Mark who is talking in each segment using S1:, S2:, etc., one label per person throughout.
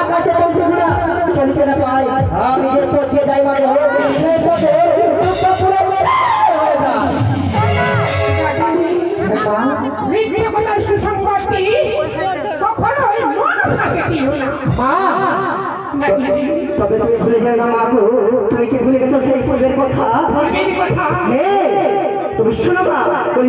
S1: আকাশে পৌঁছেগুলা চলতে না পাই আমি যে পথ দিয়ে যাই মানে সেই পথে পুরো হয়ে যায়
S2: মিথ্যে কথার সুসংবাদটি কখনোই মনসাকে দিও না।
S1: তবে তুমি ভুলে যাও না মাগো, তুমি কি ভুলে গেছো সেই পূর্বের কথা? তুমি শোনো না, ওই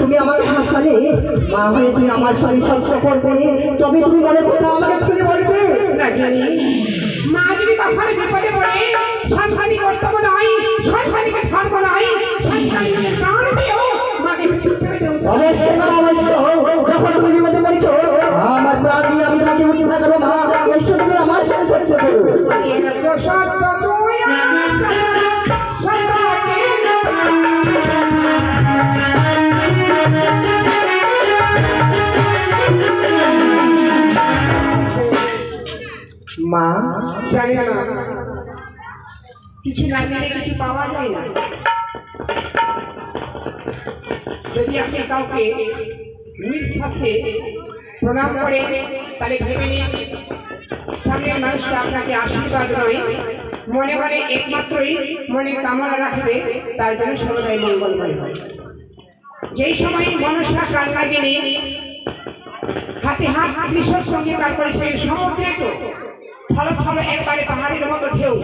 S1: তুমি আমার সাথে মা হয়ে তুমি আমার শরীর স্বাস্থ্য করবে, তবে তুমি মনে করতে আমাকে খুলে বলবে।
S2: মা যদি কখনো বিপদে পড়ে সন্তানি কর্তব্য নয়, সন্তানিকে ধর্ম নয়, সন্তানিকে প্রাণ দিও, মাকে
S1: অবশ্যই যখন তুমি বিপদে পড়েছ আমার প্রাণ দিয়ে আমি তোমাকে উদ্ধার করবো। মা অবশ্যই আমার সংসার করবো। মা
S2: জানি না, কিছু না দিলে কিছু পাওয়া যায় না। যদি আপনি কাউকে সাথে প্রণাম করে তাহলে ভেবে নিন সামনের মানুষটা আপনাকে আশীর্বাদ নয়, মনে মনে একমাত্রই মনে কামনা রাখবে তার জন্য সর্বদাই মঙ্গলময় হয়। যেই সময় মানুষরা কাল লাগেনি হাতে হাত কৃষক সঙ্গে কার করেছিলেন সমুদ্রে, তো ফলো ফলো একবারে পাহাড়ের মতো ঢেউ,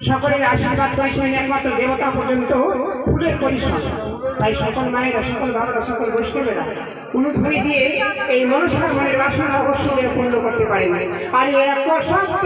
S2: সকলের আশীর্বাদ করেছিলেন একমাত্র দেবতা পর্যন্ত ফুলের পরিশ্রম। তাই সকল মায়েরা, সকল বাবারা, সকল বৈষ্ণবেরা উলুধ্বনি দিয়ে এই মনসার মনের বাসনা অবশ্যই পূর্ণ করতে পারেন। আর এক সত্য